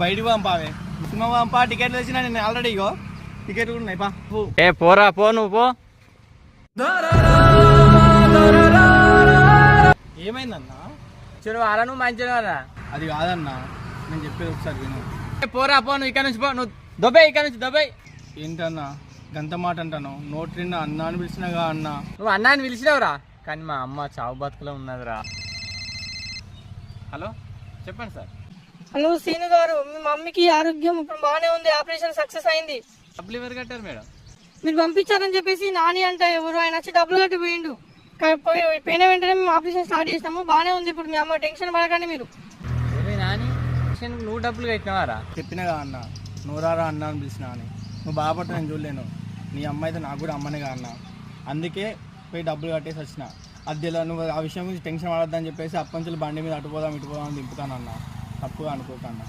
బయటికి పంపావే సినిమా పంపా టికెట్లు తెచ్చినా నేను ఆల్రెడీ ఇగో టికెట్లు ఉన్నాయి పా ఏ పోరా పో నువ్వు పో. ఏమైందన్నా చూడు అలా నువ్వు మంచిగా అది కాదన్నా నేను చెప్పేది ఒకసారి విను. పోరా పో నువ్వు ఇక్కడ నుంచి పో. నువ్వు దొబ్బే ఇక్కడ నుంచి దొబ్బే. ఏంటన్నా గంత మాట అంటాను నోటి నిండా అన్నా అని పిలిచినాగా అన్నా. నువ్వు అన్నాన్ని పిలిచినావురా కానీ మా అమ్మ చావు బతుకులో ఉన్నదిరా. హలో చెప్పండి సార్. హలో సీను గారు, మీ మమ్మీకి ఆరోగ్యం ఇప్పుడు బాగానే ఉంది, ఆపరేషన్ సక్సెస్ అయింది. డబ్బులు ఎవరు కట్టారు మేడం? మీరు పంపించారని చెప్పేసి నాని అంటే ఎవరు ఆయన వచ్చి డబ్బులు కట్టి పోయిండు. పోయిన వెంటనే మేము ఆపరేషన్ స్టార్ట్ చేసినాము, బాగానే ఉంది ఇప్పుడు. మీ అమ్మ టెన్షన్ పడకండి మీరు. నాని నువ్వు డబ్బులు కట్టినావారా? చెప్పినగా అన్న నూరారా అన్నా అని పిలిచినా అని. నువ్వు బాధపడ్డ నేను చూడలేను. నీ అమ్మ అయితే నాకు కూడా అమ్మనే అన్న. అందుకే పోయి డబ్బులు కట్టేసి వచ్చిన. అద్దెలా నువ్వు ఆ విషయం గురించి టెన్షన్ పడద్దని చెప్పేసి అప్పంచులు బండి మీద అటుపోదాం ఇటుపోదాం అని దింపుతానన్నా. తప్పుగా అనుకోకన్నా.